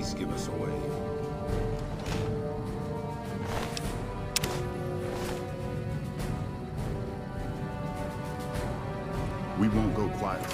always give us away. We won't go quietly.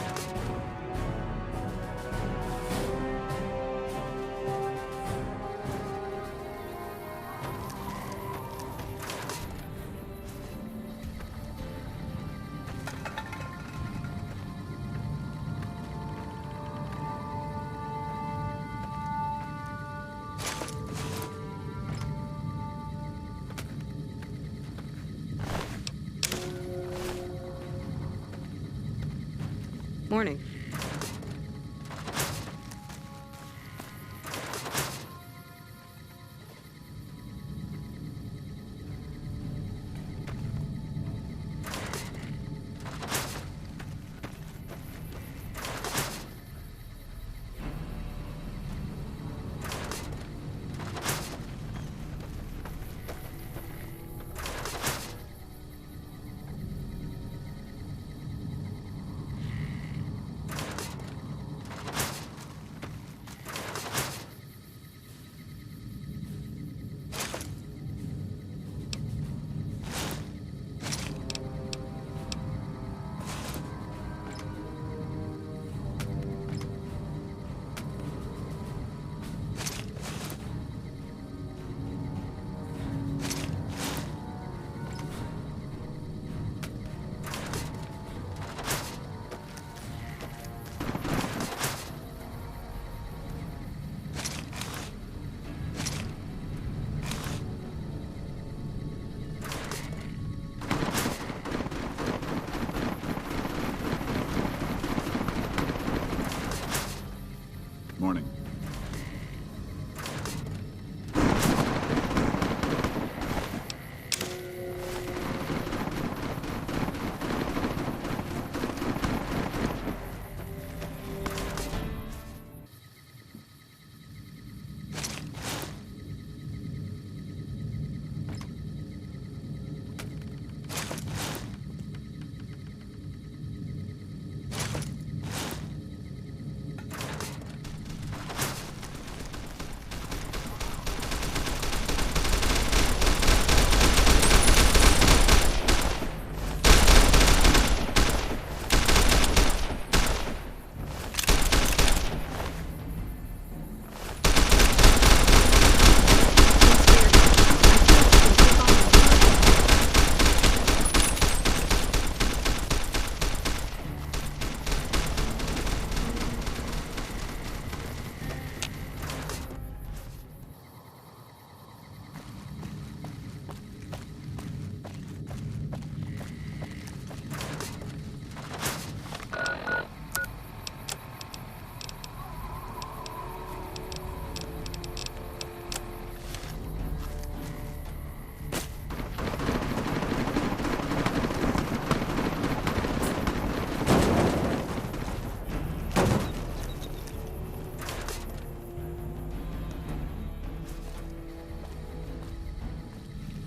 Morning. Morning.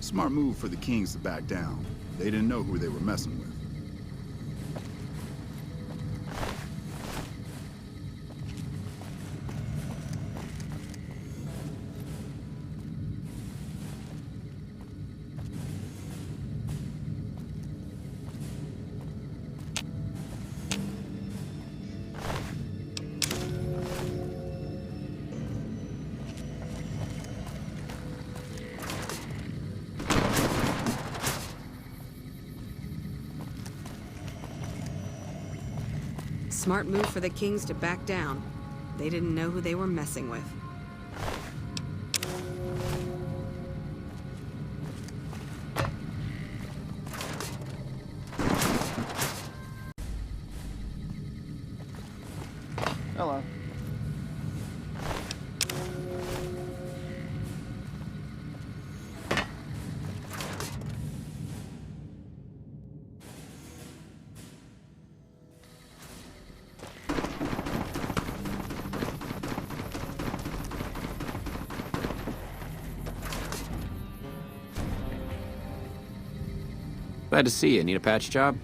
Smart move for the Kings to back down. They didn't know who they were messing with. Smart move for the Kings to back down. They didn't know who they were messing with. Hello. Glad to see you. Need a patch job?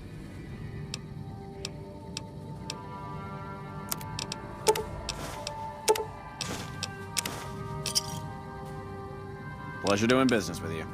Pleasure doing business with you.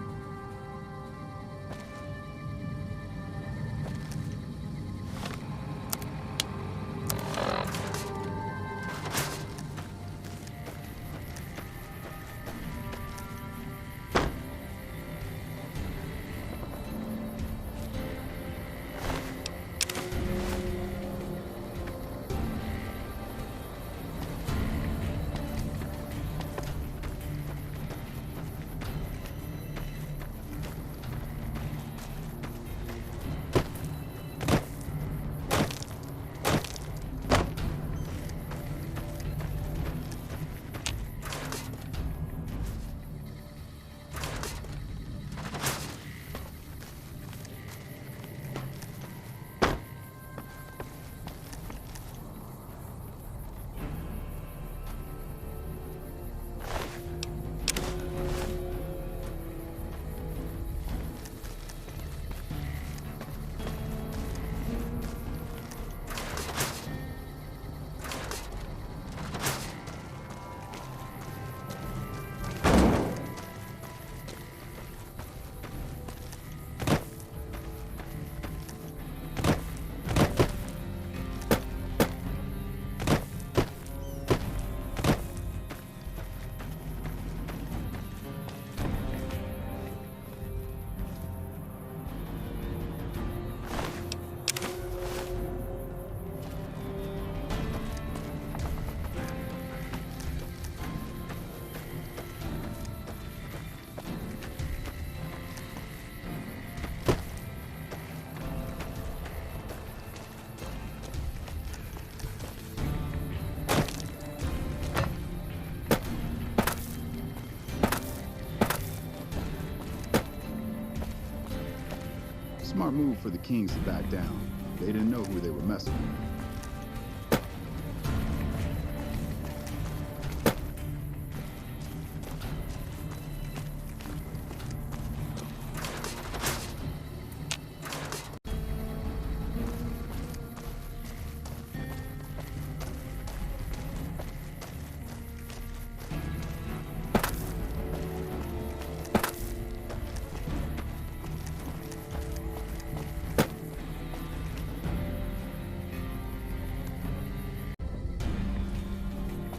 Smart move for the Kings to back down. They didn't know who they were messing with.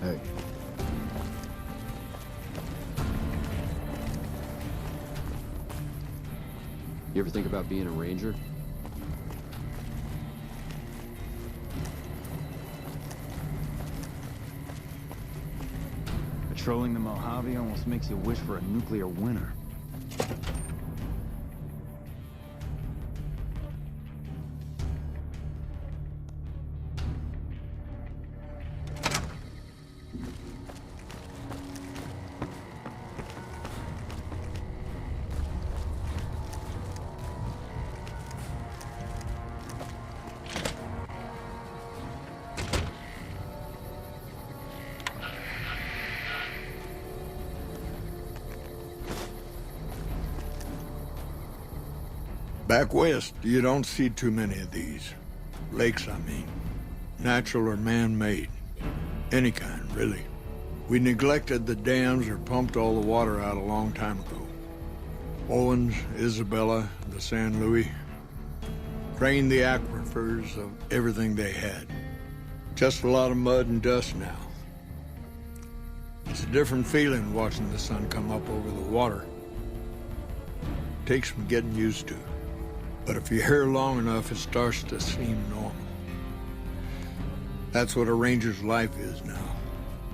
Hey. You ever think about being a ranger? Patrolling the Mojave almost makes you wish for a nuclear winter. Back west, you don't see too many of these. Lakes, I mean. Natural or man-made. Any kind, really. We neglected the dams or pumped all the water out a long time ago. Owens, Isabella, the San Luis. Drained the aquifers of everything they had. Just a lot of mud and dust now. It's a different feeling watching the sun come up over the water. Takes some getting used to. But if you're here long enough, it starts to seem normal. That's what a ranger's life is now,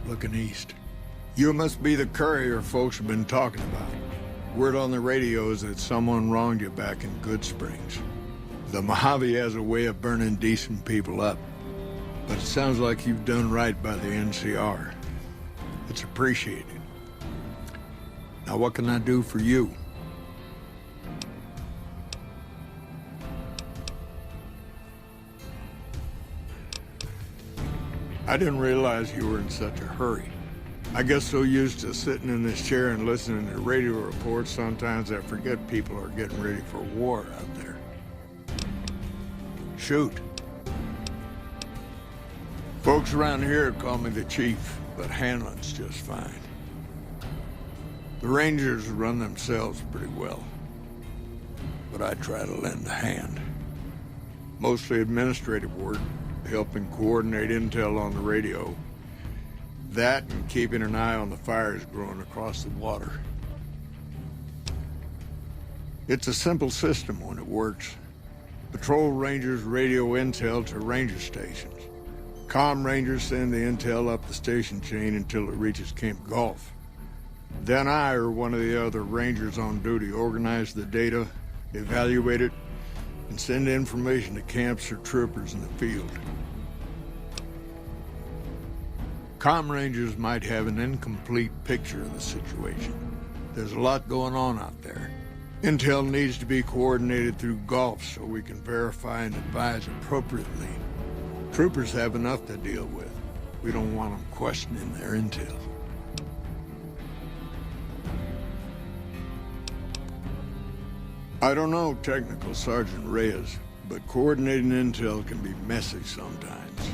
looking east. You must be the courier folks have been talking about. Word on the radio is that someone wronged you back in Good Springs. The Mojave has a way of burning decent people up, but it sounds like you've done right by the NCR. It's appreciated. Now what can I do for you? I didn't realize you were in such a hurry. I get so used to sitting in this chair and listening to radio reports, sometimes I forget people are getting ready for war out there. Shoot. Folks around here call me the chief, but handling's just fine. The Rangers run themselves pretty well, but I try to lend a hand. Mostly administrative work, helping coordinate intel on the radio. That and keeping an eye on the fires growing across the water. It's a simple system when it works. Patrol Rangers radio intel to ranger stations. Comm Rangers send the intel up the station chain until it reaches Camp Golf. Then I or one of the other Rangers on duty organize the data, evaluate it, and send information to camps or troopers in the field. Comm Rangers might have an incomplete picture of the situation. There's a lot going on out there. Intel needs to be coordinated through Golf so we can verify and advise appropriately. Troopers have enough to deal with. We don't want them questioning their intel. I don't know Technical Sergeant Reyes, but coordinating intel can be messy sometimes.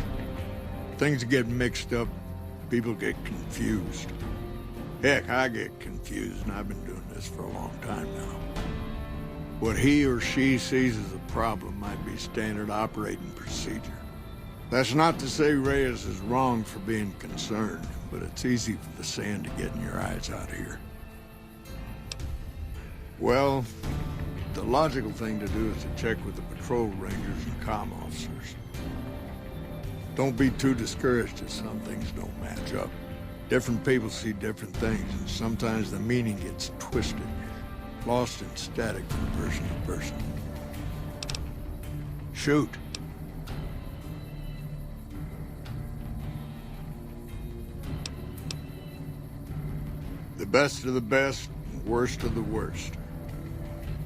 Things get mixed up, people get confused. Heck, I get confused, and I've been doing this for a long time now. What he or she sees as a problem might be standard operating procedure. That's not to say Reyes is wrong for being concerned, but it's easy for the sand to get in your eyes out here. Well, the logical thing to do is to check with the patrol rangers and comm officers. Don't be too discouraged if some things don't match up. Different people see different things, and sometimes the meaning gets twisted, lost in static from person to person. Shoot. The best of the best, and worst of the worst.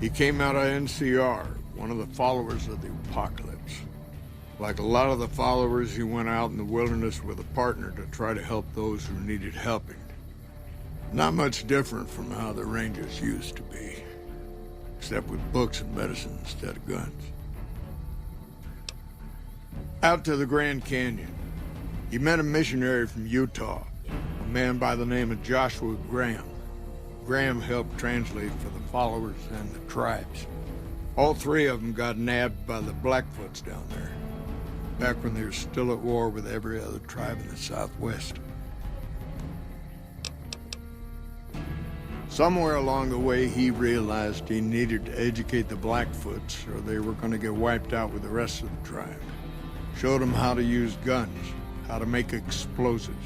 He came out of NCR, one of the followers of the apocalypse. Like a lot of the followers, he went out in the wilderness with a partner to try to help those who needed helping. Not much different from how the Rangers used to be, except with books and medicine instead of guns. Out to the Grand Canyon, he met a missionary from Utah, a man by the name of Joshua Graham. Graham helped translate for the followers and the tribes. All three of them got nabbed by the Blackfoots down there, back when they were still at war with every other tribe in the Southwest. Somewhere along the way, he realized he needed to educate the Blackfoots or they were going to get wiped out with the rest of the tribe. Showed them how to use guns, how to make explosives.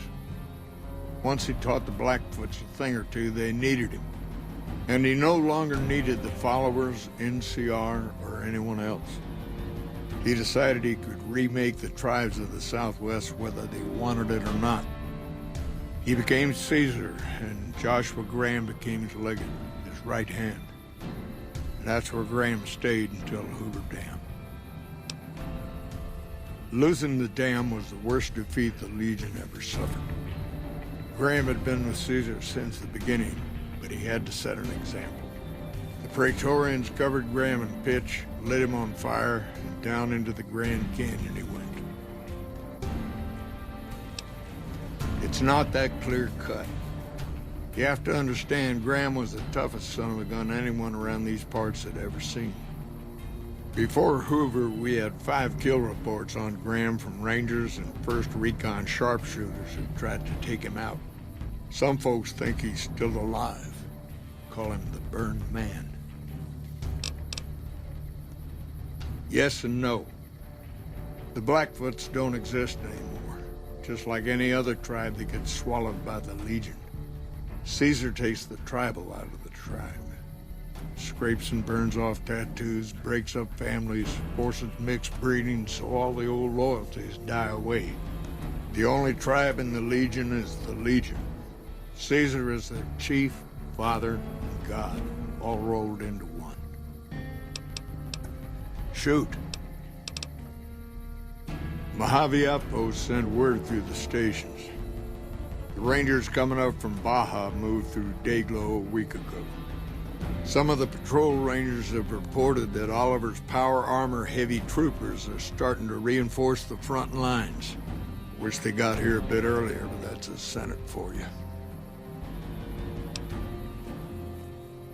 Once he taught the Blackfoots a thing or two, they needed him. And he no longer needed the followers, NCR, or anyone else. He decided he could remake the tribes of the Southwest whether they wanted it or not. He became Caesar, and Joshua Graham became his legate, his right hand. And that's where Graham stayed until Hoover Dam. Losing the dam was the worst defeat the Legion ever suffered. Graham had been with Caesar since the beginning, but he had to set an example. The Praetorians covered Graham in pitch, lit him on fire, and down into the Grand Canyon he went. It's not that clear-cut. You have to understand Graham was the toughest son of a gun anyone around these parts had ever seen. Before Hoover, we had 5 kill reports on Graham from Rangers and 1st Recon sharpshooters who tried to take him out. Some folks think he's still alive. Call him the Burned Man. Yes and no. The Blackfoots don't exist anymore. Just like any other tribe that gets swallowed by the Legion. Caesar takes the tribal out of the tribe. Scrapes and burns off tattoos, breaks up families, forces mixed breeding so all the old loyalties die away. The only tribe in the Legion is the Legion. Caesar is their chief, father, and god, all rolled into one. Shoot. Mojave outpost sent word through the stations. The Rangers coming up from Baja moved through Dayglow a week ago. Some of the patrol rangers have reported that Oliver's power armor heavy troopers are starting to reinforce the front lines. Wish they got here a bit earlier, but that's the Senate for you.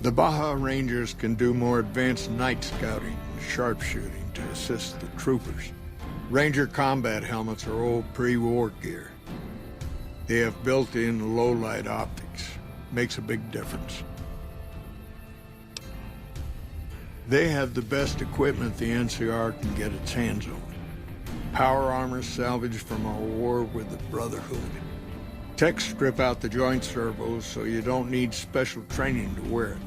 The Baja Rangers can do more advanced night scouting and sharpshooting to assist the troopers. Ranger combat helmets are old pre-war gear. They have built-in low-light optics. Makes a big difference. They have the best equipment the NCR can get its hands on. Power armor salvaged from our war with the Brotherhood. Techs strip out the joint servos so you don't need special training to wear it.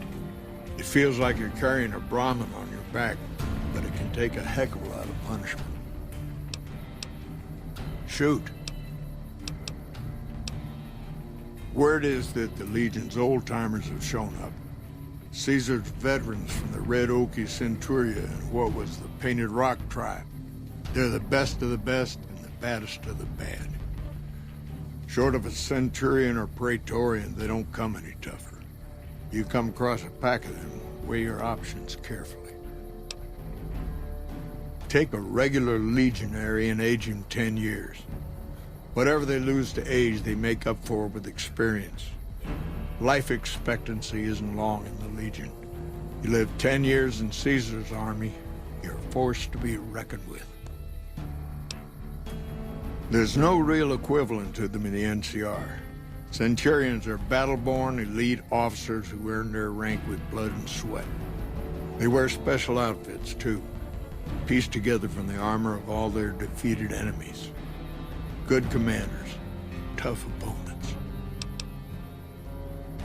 It feels like you're carrying a Brahmin on your back, but it can take a heck of a lot of punishment. Shoot. Word is that the Legion's old-timers have shown up. Caesar's veterans from the Red Okie Centuria and what was the Painted Rock tribe. They're the best of the best and the baddest of the bad. Short of a Centurion or Praetorian, they don't come any tougher. You come across a pack of them, weigh your options carefully. Take a regular legionary and age him 10 years. Whatever they lose to age, they make up for with experience. Life expectancy isn't long in the Legion. You live 10 years in Caesar's army, you're a force to be reckoned with. There's no real equivalent to them in the NCR. Centurions are battle-born, elite officers who earn their rank with blood and sweat. They wear special outfits, too, pieced together from the armor of all their defeated enemies. Good commanders, tough opponents.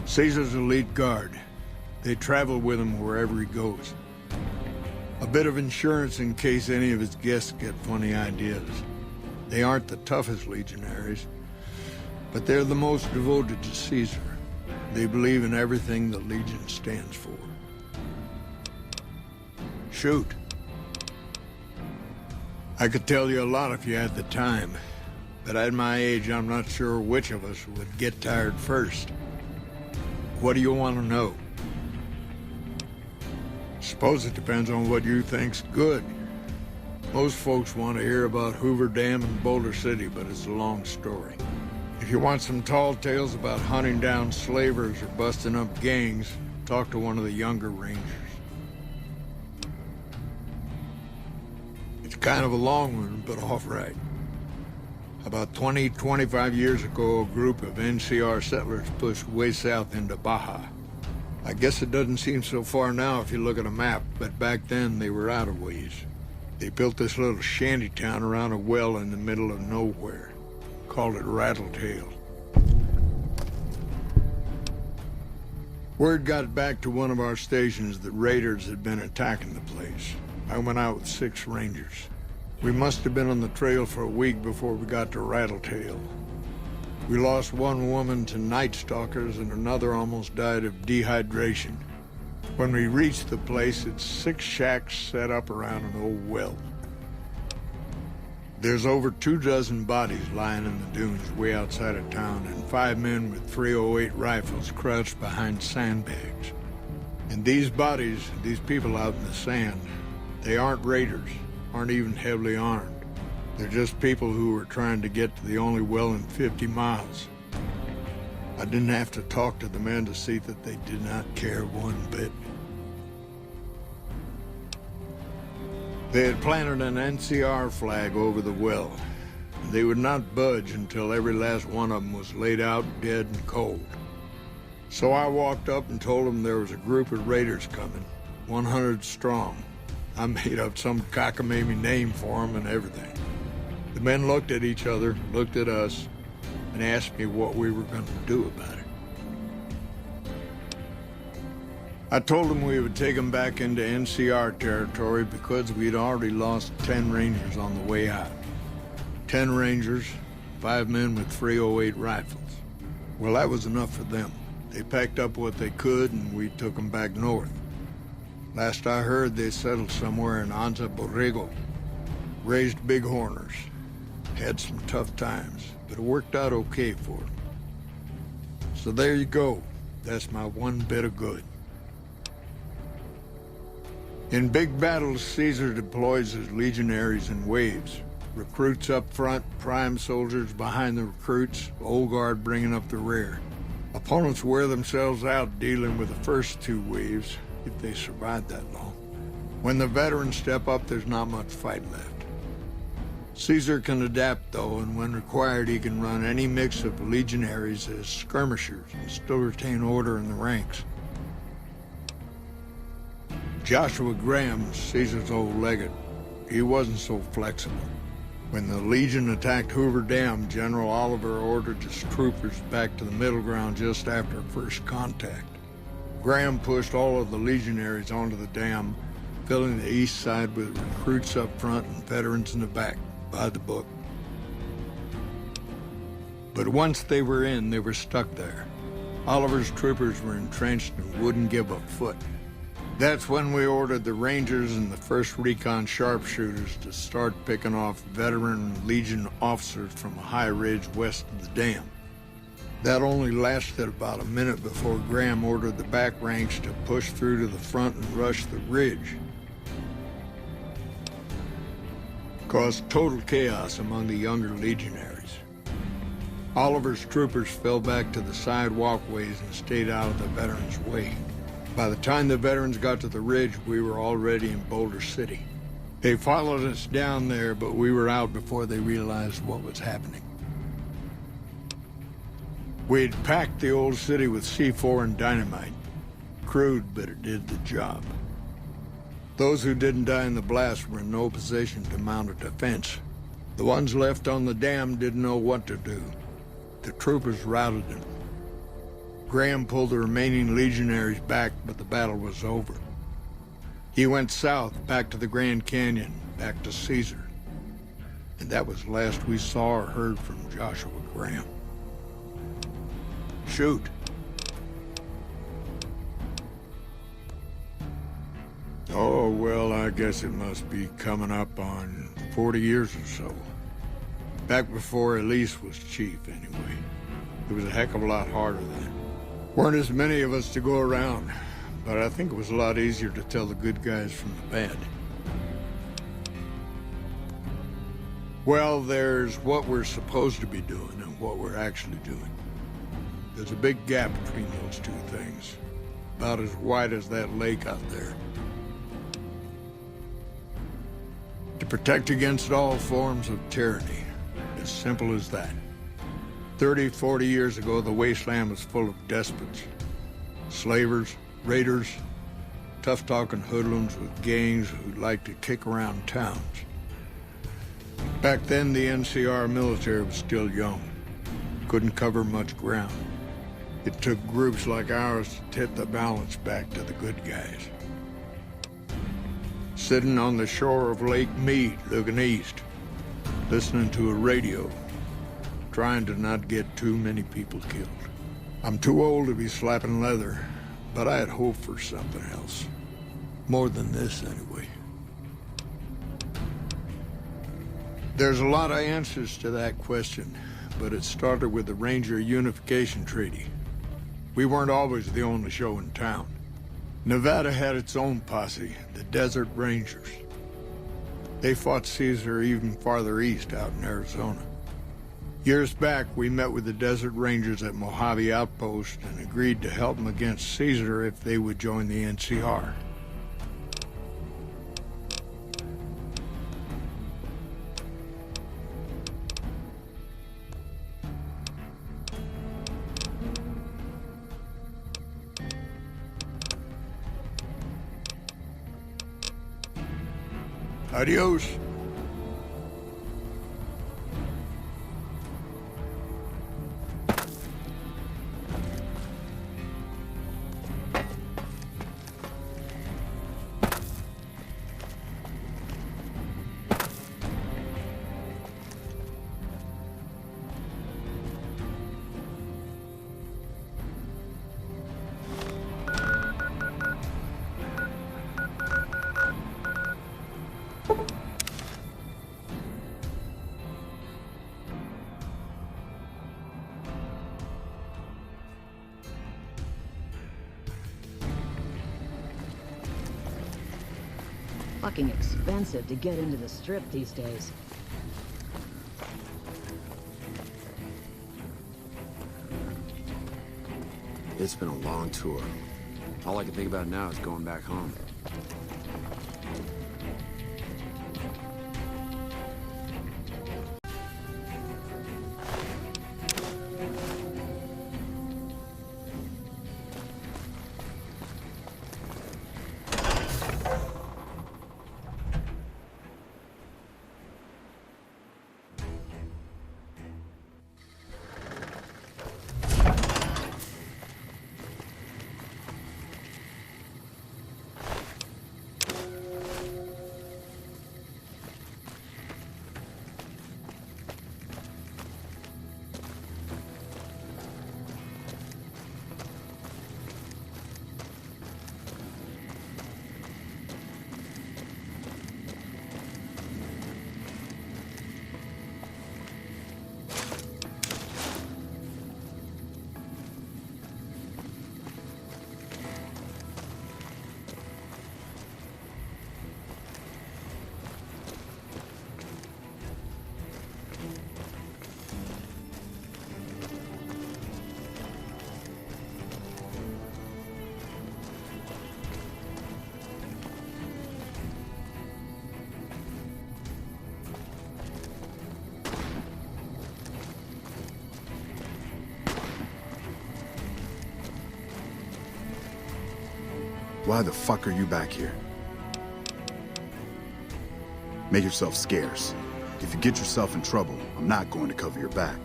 Caesar's elite guard. They travel with him wherever he goes. A bit of insurance in case any of his guests get funny ideas. They aren't the toughest legionaries, but they're the most devoted to Caesar. They believe in everything the Legion stands for. Shoot. I could tell you a lot if you had the time, but at my age, I'm not sure which of us would get tired first. What do you want to know? Suppose it depends on what you think's good. Most folks want to hear about Hoover Dam and Boulder City, but it's a long story. If you want some tall tales about hunting down slavers or busting up gangs, talk to one of the younger Rangers. It's kind of a long one, but all right. About 25 years ago, a group of NCR settlers pushed way south into Baja. I guess it doesn't seem so far now if you look at a map, but back then they were out of ways. They built this little shanty town around a well in the middle of nowhere. Called it Rattletail. Word got back to one of our stations that raiders had been attacking the place. I went out with 6 Rangers. We must have been on the trail for a week before we got to Rattletail. We lost one woman to night stalkers and another almost died of dehydration. When we reached the place, it's 6 shacks set up around an old well. There's over 24 bodies lying in the dunes way outside of town, and 5 men with .308 rifles crouched behind sandbags. And these bodies, these people out in the sand, they aren't raiders, aren't even heavily armed. They're just people who were trying to get to the only well in 50 miles. I didn't have to talk to the men to see that they did not care one bit. They had planted an NCR flag over the well. They would not budge until every last one of them was laid out dead and cold. So I walked up and told them there was a group of raiders coming, 100 strong. I made up some cockamamie name for them and everything. The men looked at each other, looked at us, and asked me what we were going to do about it. I told them we would take them back into NCR territory because we'd already lost 10 Rangers on the way out. 10 Rangers, 5 men with .308 rifles. Well, that was enough for them. They packed up what they could and we took them back north. Last I heard, they settled somewhere in Anza Borrego. Raised bighorners. Had some tough times, but it worked out okay for them. So there you go. That's my one bit of good. In big battles, Caesar deploys his legionaries in waves. Recruits up front, prime soldiers behind the recruits, old guard bringing up the rear. A Opponents wear themselves out dealing with the first two waves, if they survive that long. When the veterans step up, there's not much fight left. Caesar can adapt, though, and when required, he can run any mix of legionaries as skirmishers and still retain order in the ranks. Joshua Graham, Caesar's old legate, he wasn't so flexible. When the Legion attacked Hoover Dam, General Oliver ordered his troopers back to the middle ground just after first contact. Graham pushed all of the legionaries onto the dam, filling the east side with recruits up front and veterans in the back, by the book. But once they were in, they were stuck there. Oliver's troopers were entrenched and wouldn't give a foot. That's when we ordered the Rangers and the 1st Recon sharpshooters to start picking off veteran Legion officers from a high ridge west of the dam. That only lasted about a minute before Graham ordered the back ranks to push through to the front and rush the ridge. Caused total chaos among the younger legionaries. Oliver's troopers fell back to the side walkways and stayed out of the veterans' way. By the time the veterans got to the ridge, we were already in Boulder City. They followed us down there, but we were out before they realized what was happening. We'd packed the old city with C4 and dynamite. Crude, but it did the job. Those who didn't die in the blast were in no position to mount a defense. The ones left on the dam didn't know what to do. The troopers routed them. Graham pulled the remaining legionaries back, but the battle was over. He went south, back to the Grand Canyon, back to Caesar. And that was the last we saw or heard from Joshua Graham. Shoot. Oh, well, I guess it must be coming up on 40 years or so. Back before Elise was chief, anyway. It was a heck of a lot harder then. Weren't as many of us to go around, but I think it was a lot easier to tell the good guys from the bad. Well, there's what we're supposed to be doing and what we're actually doing. There's a big gap between those two things, about as wide as that lake out there. To protect against all forms of tyranny, as simple as that. 30, 40 years ago, the wasteland was full of despots, slavers, raiders, tough-talking hoodlums with gangs who liked to kick around towns. Back then, the NCR military was still young, couldn't cover much ground. It took groups like ours to tip the balance back to the good guys. Sitting on the shore of Lake Mead, looking east, listening to a radio, trying to not get too many people killed. I'm too old to be slapping leather, but I had hoped for something else. More than this, anyway. There's a lot of answers to that question, but it started with the Ranger Unification Treaty. We weren't always the only show in town. Nevada had its own posse, the Desert Rangers. They fought Caesar even farther east, out in Arizona. Years back, we met with the Desert Rangers at Mojave Outpost and agreed to help them against Caesar if they would join the NCR. Adios. Fucking expensive to get into the strip these days. It's been a long tour. All I can think about now is going back home. Why the fuck are you back here? Make yourself scarce. If you get yourself in trouble, I'm not going to cover your back.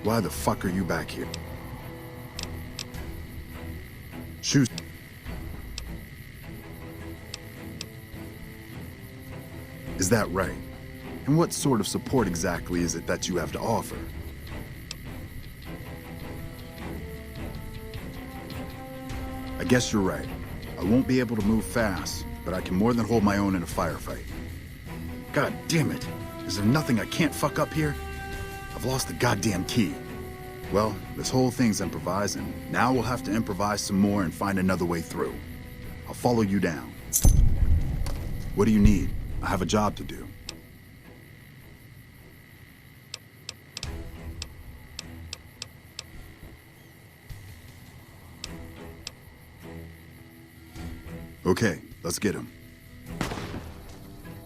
Why the fuck are you back here? Shoot. Is that right? And what sort of support exactly is it that you have to offer? I guess you're right. I won't be able to move fast, but I can more than hold my own in a firefight. God damn it. Is there nothing I can't fuck up here? I've lost the goddamn key. Well, this whole thing's improvising. Now we'll have to improvise some more and find another way through. I'll follow you down. What do you need? I have a job to do. Okay, let's get him.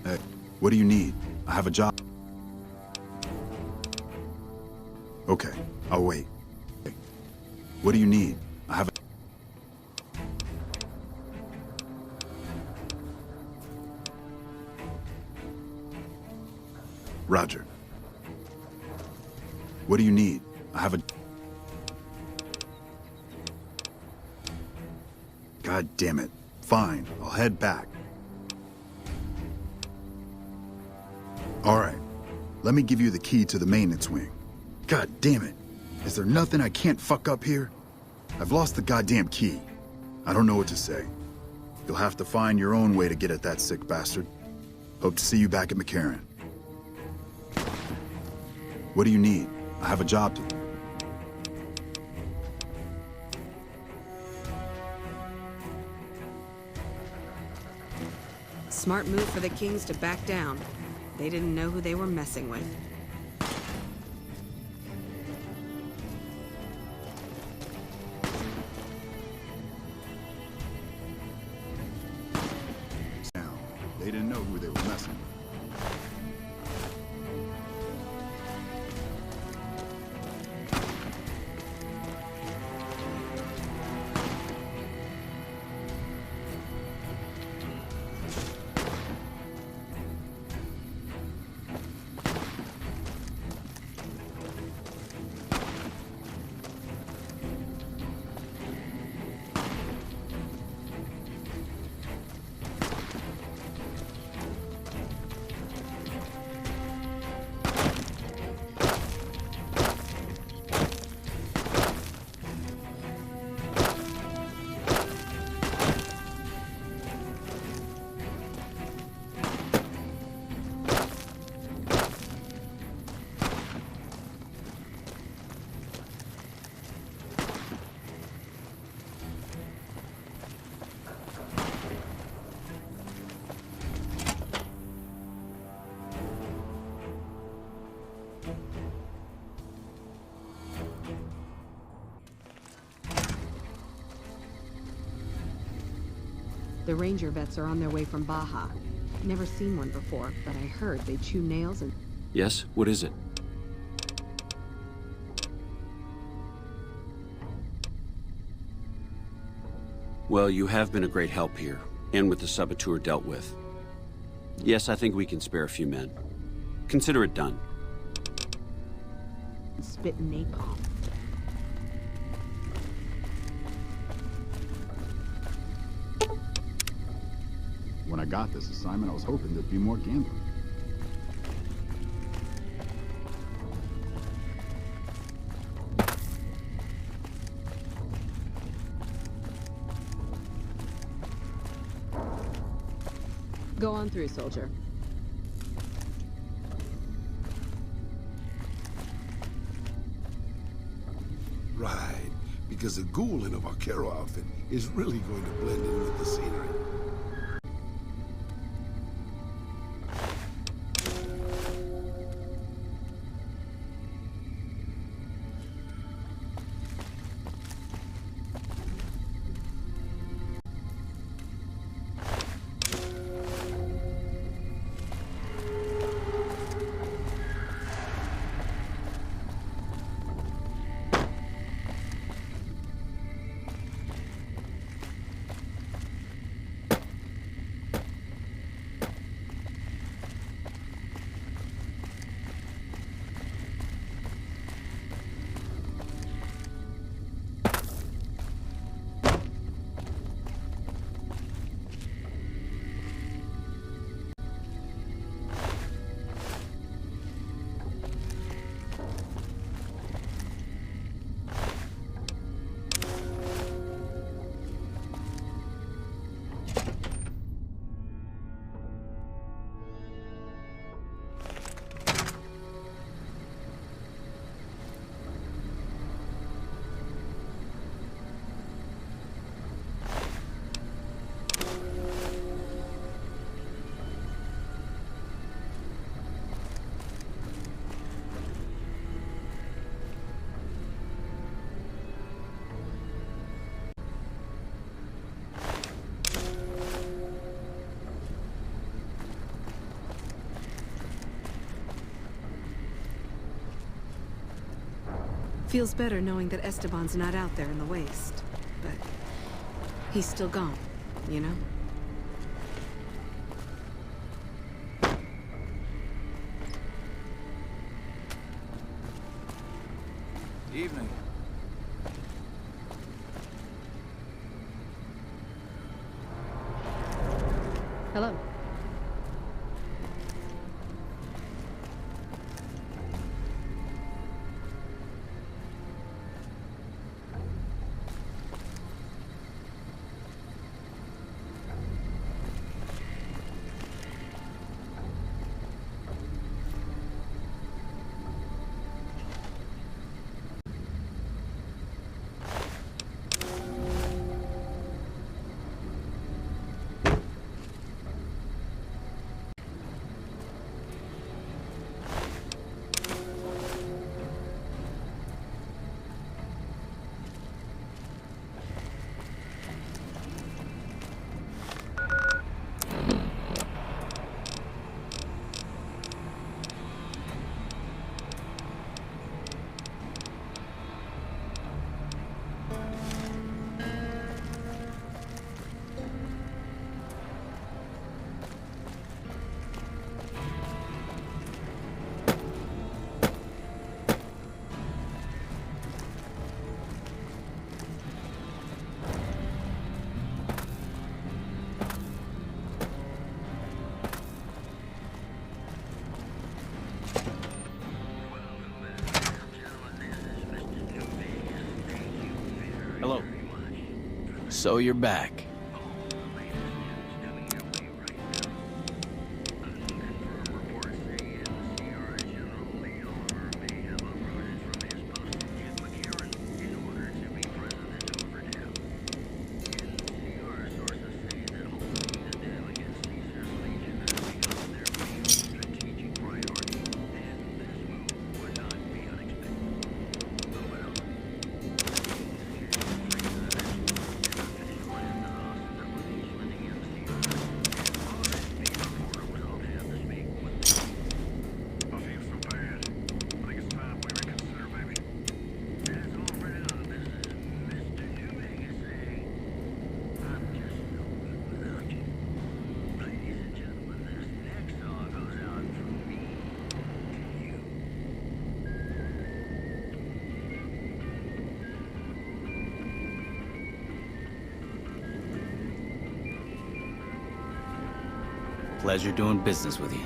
Hey, what do you need? I have a job. Okay, I'll wait. Hey, what do you need? I have a... Roger. What do you need? I have a... God damn it. Fine, I'll head back. All right, let me give you the key to the maintenance wing. God damn it. Is there nothing I can't fuck up here? I've lost the goddamn key. I don't know what to say. You'll have to find your own way to get at that sick bastard. Hope to see you back at McCarran. What do you need? I have a job to do. Smart move for the Kings to back down. They didn't know who they were messing with. Now, they didn't know who they were messing with. The ranger vets are on their way from Baja. Never seen one before, but I heard they chew nails and... Yes? What is it? Well, you have been a great help here, and with the saboteur dealt with. Yes, I think we can spare a few men. Consider it done. spit napalm. When I got this assignment, I was hoping there'd be more gambling. Go on through, soldier. Right, because the ghoul in a vaquero outfit is really going to blend in with the scenery. Feels better knowing that Esteban's not out there in the waste. But he's still gone, you know? Evening. Hello. Hello. So you're back. Pleasure doing business with you.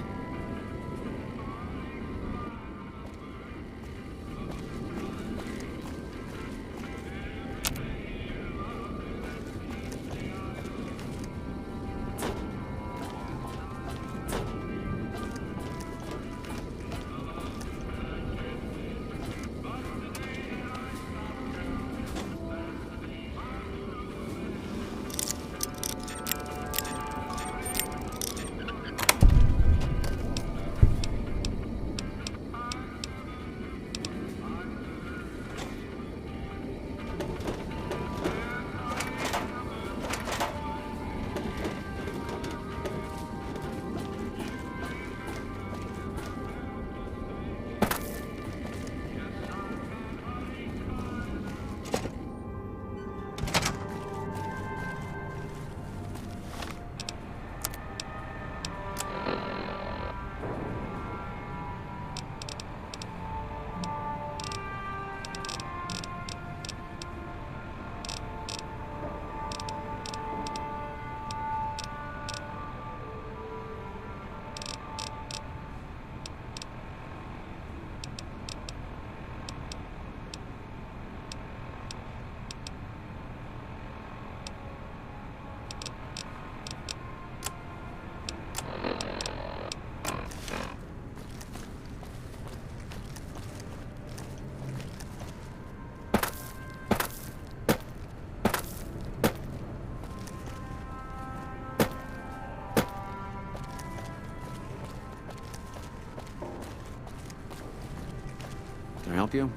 Can I help you?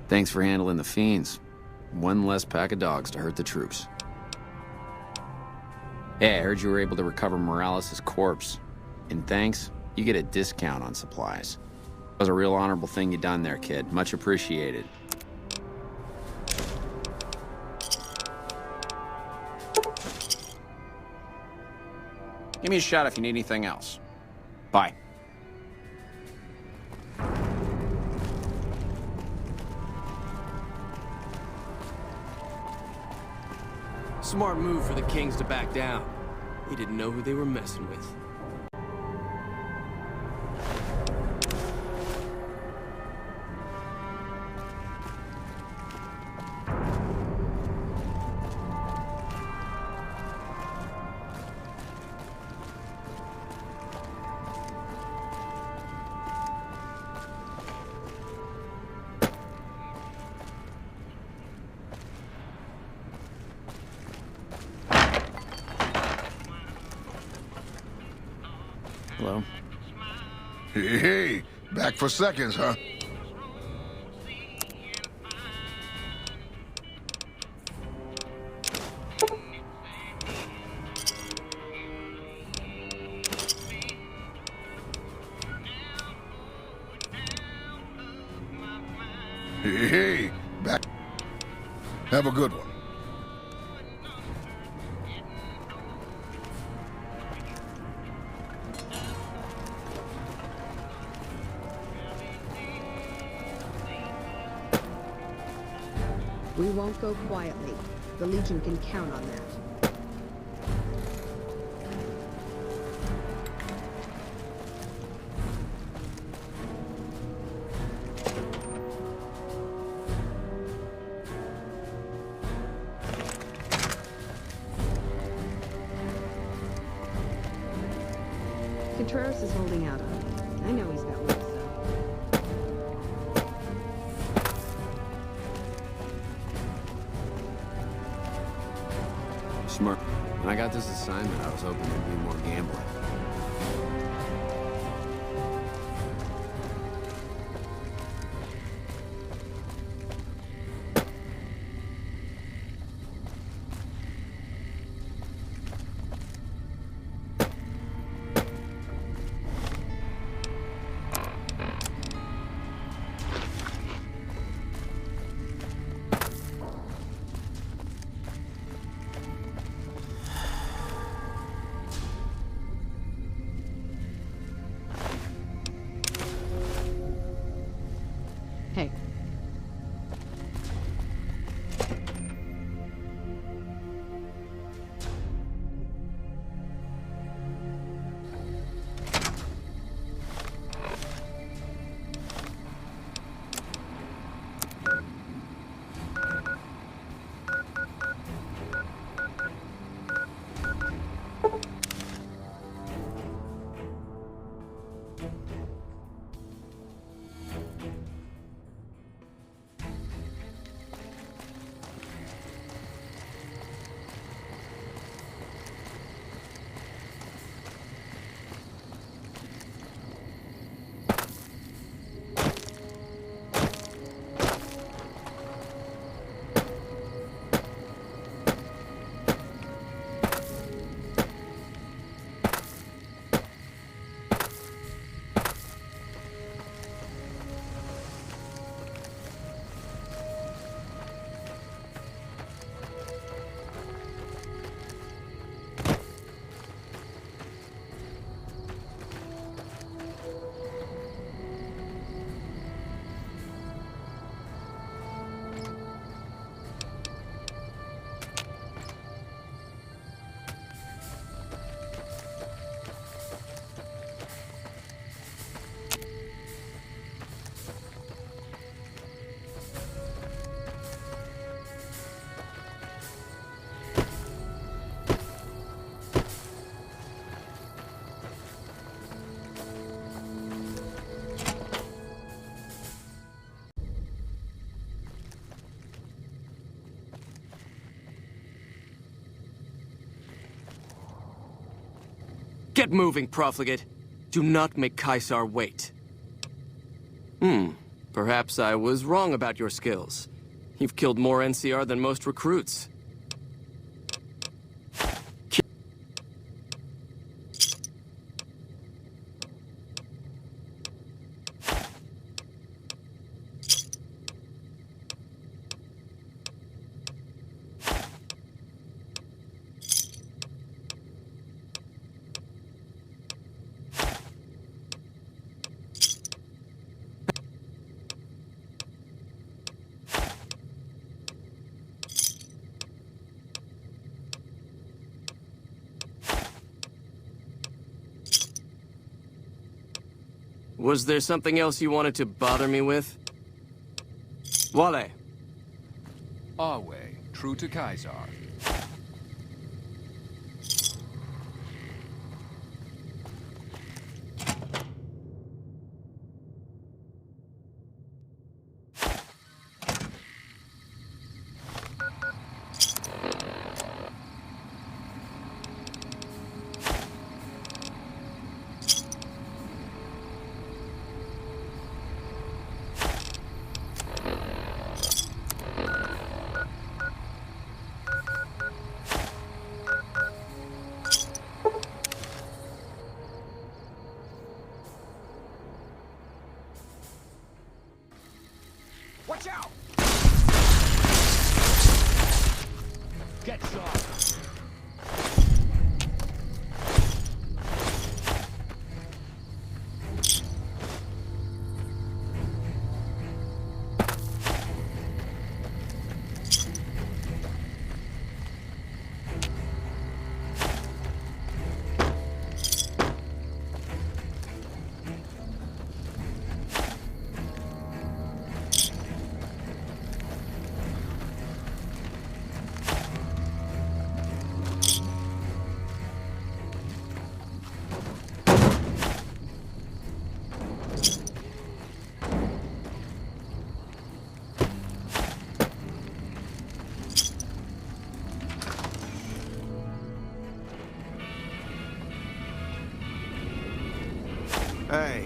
Thanks for handling the fiends. One less pack of dogs to hurt the troops. Hey, I heard you were able to recover Morales' corpse. And thanks, you get a discount on supplies. That was a real honorable thing you done there, kid. Much appreciated. Give me a shot if you need anything else. Bye. Smart move for the Kings to back down. They didn't know who they were messing with. Hello? Hey, back for seconds, huh? Hey, back. Have a good one. We won't go quietly. The Legion can count on that. Contreras is holding out on me. I know he's got work, so... Smart. When I got this assignment, I was hoping there'd be more gambling. Get moving, profligate. Do not make Caesar wait. Perhaps I was wrong about your skills. You've killed more NCR than most recruits. Was there something else you wanted to bother me with? Wale. Our way, true to Caesar. Watch out! Get shot. Hey.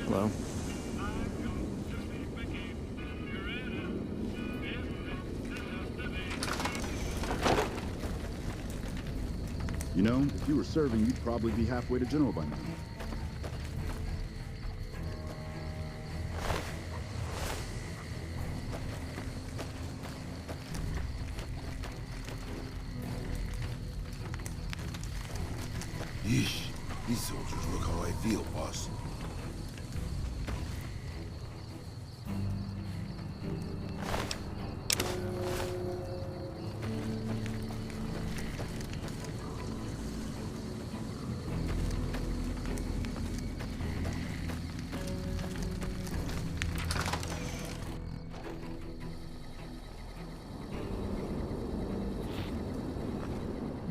Hello? You know, if you were serving, you'd probably be halfway to General by now. Yeesh. These soldiers look how I feel, boss.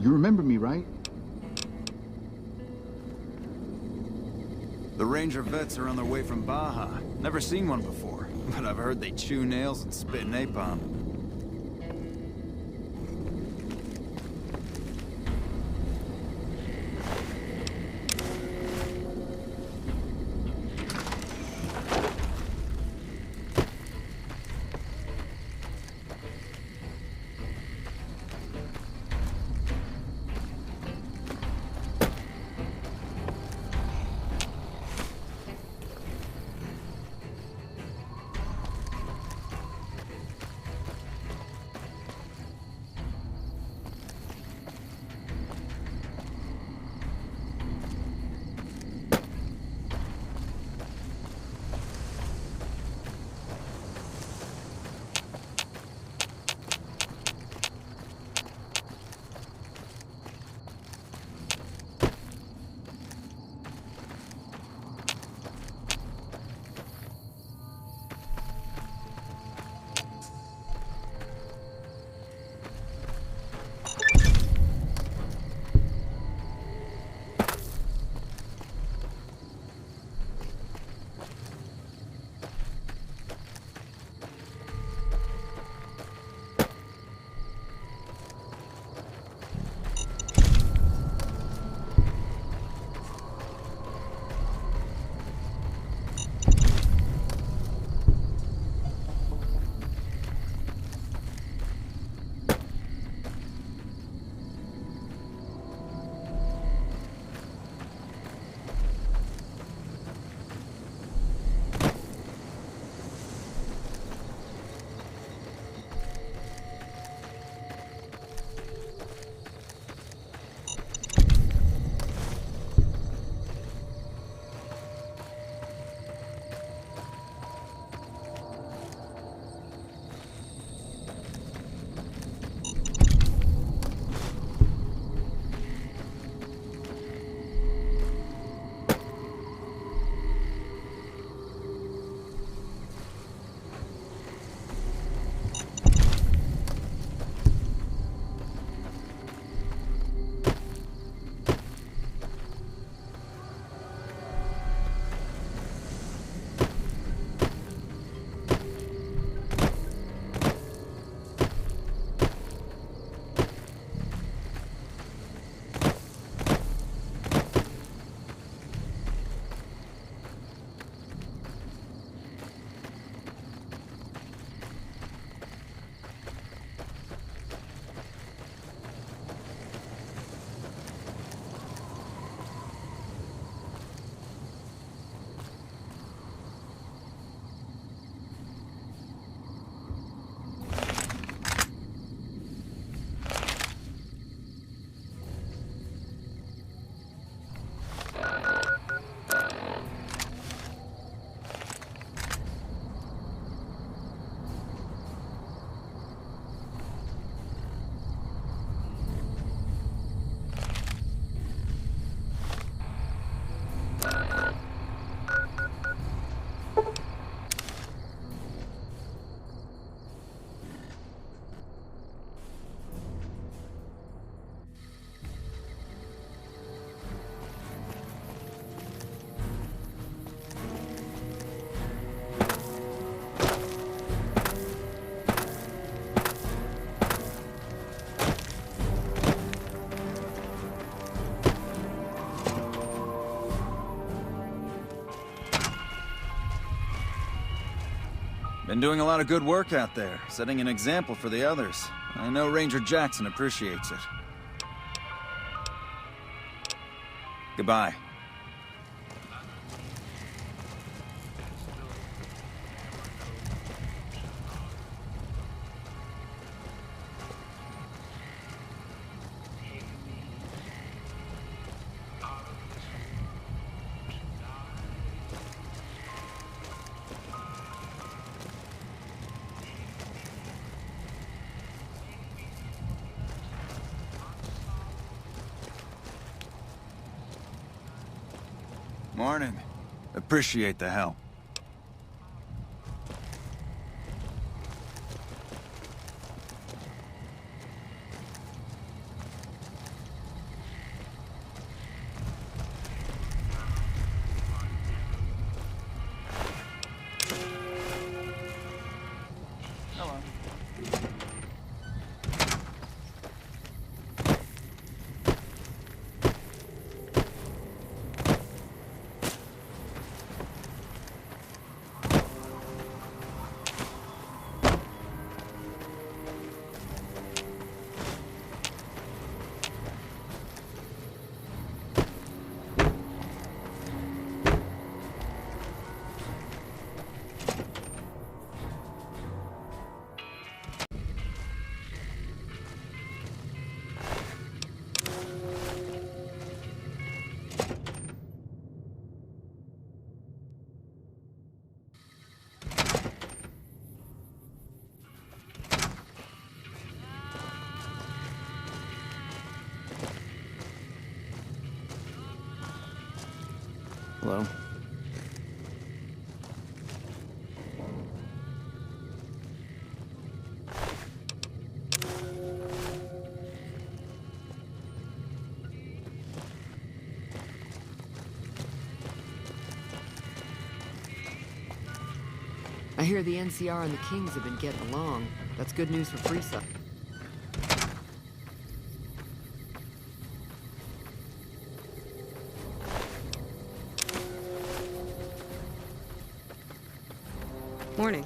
You remember me, right? The Ranger vets are on their way from Baja. Never seen one before, but I've heard they chew nails and spit napalm. Been doing a lot of good work out there, setting an example for the others. I know Ranger Jackson appreciates it. Goodbye. Morning. Appreciate the help. Hello? I hear the NCR and the Kings have been getting along. That's good news for Freesa. Morning.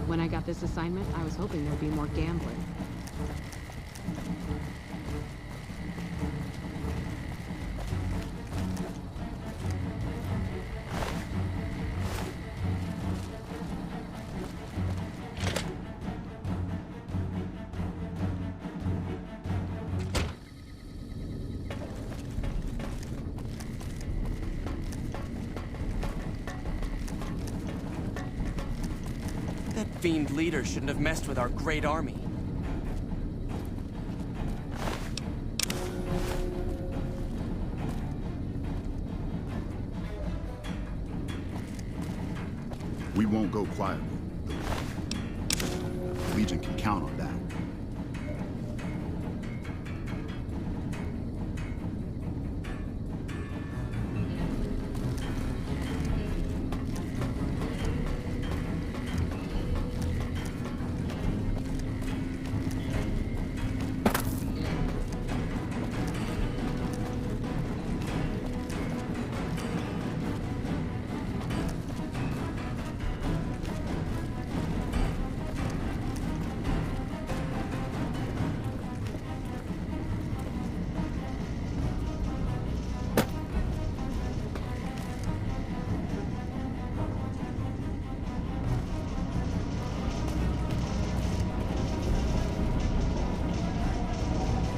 When I got this assignment, I was hoping there'd be more gambling. fiend leader shouldn't have messed with our great army. We won't go quietly. The Legion can count on that.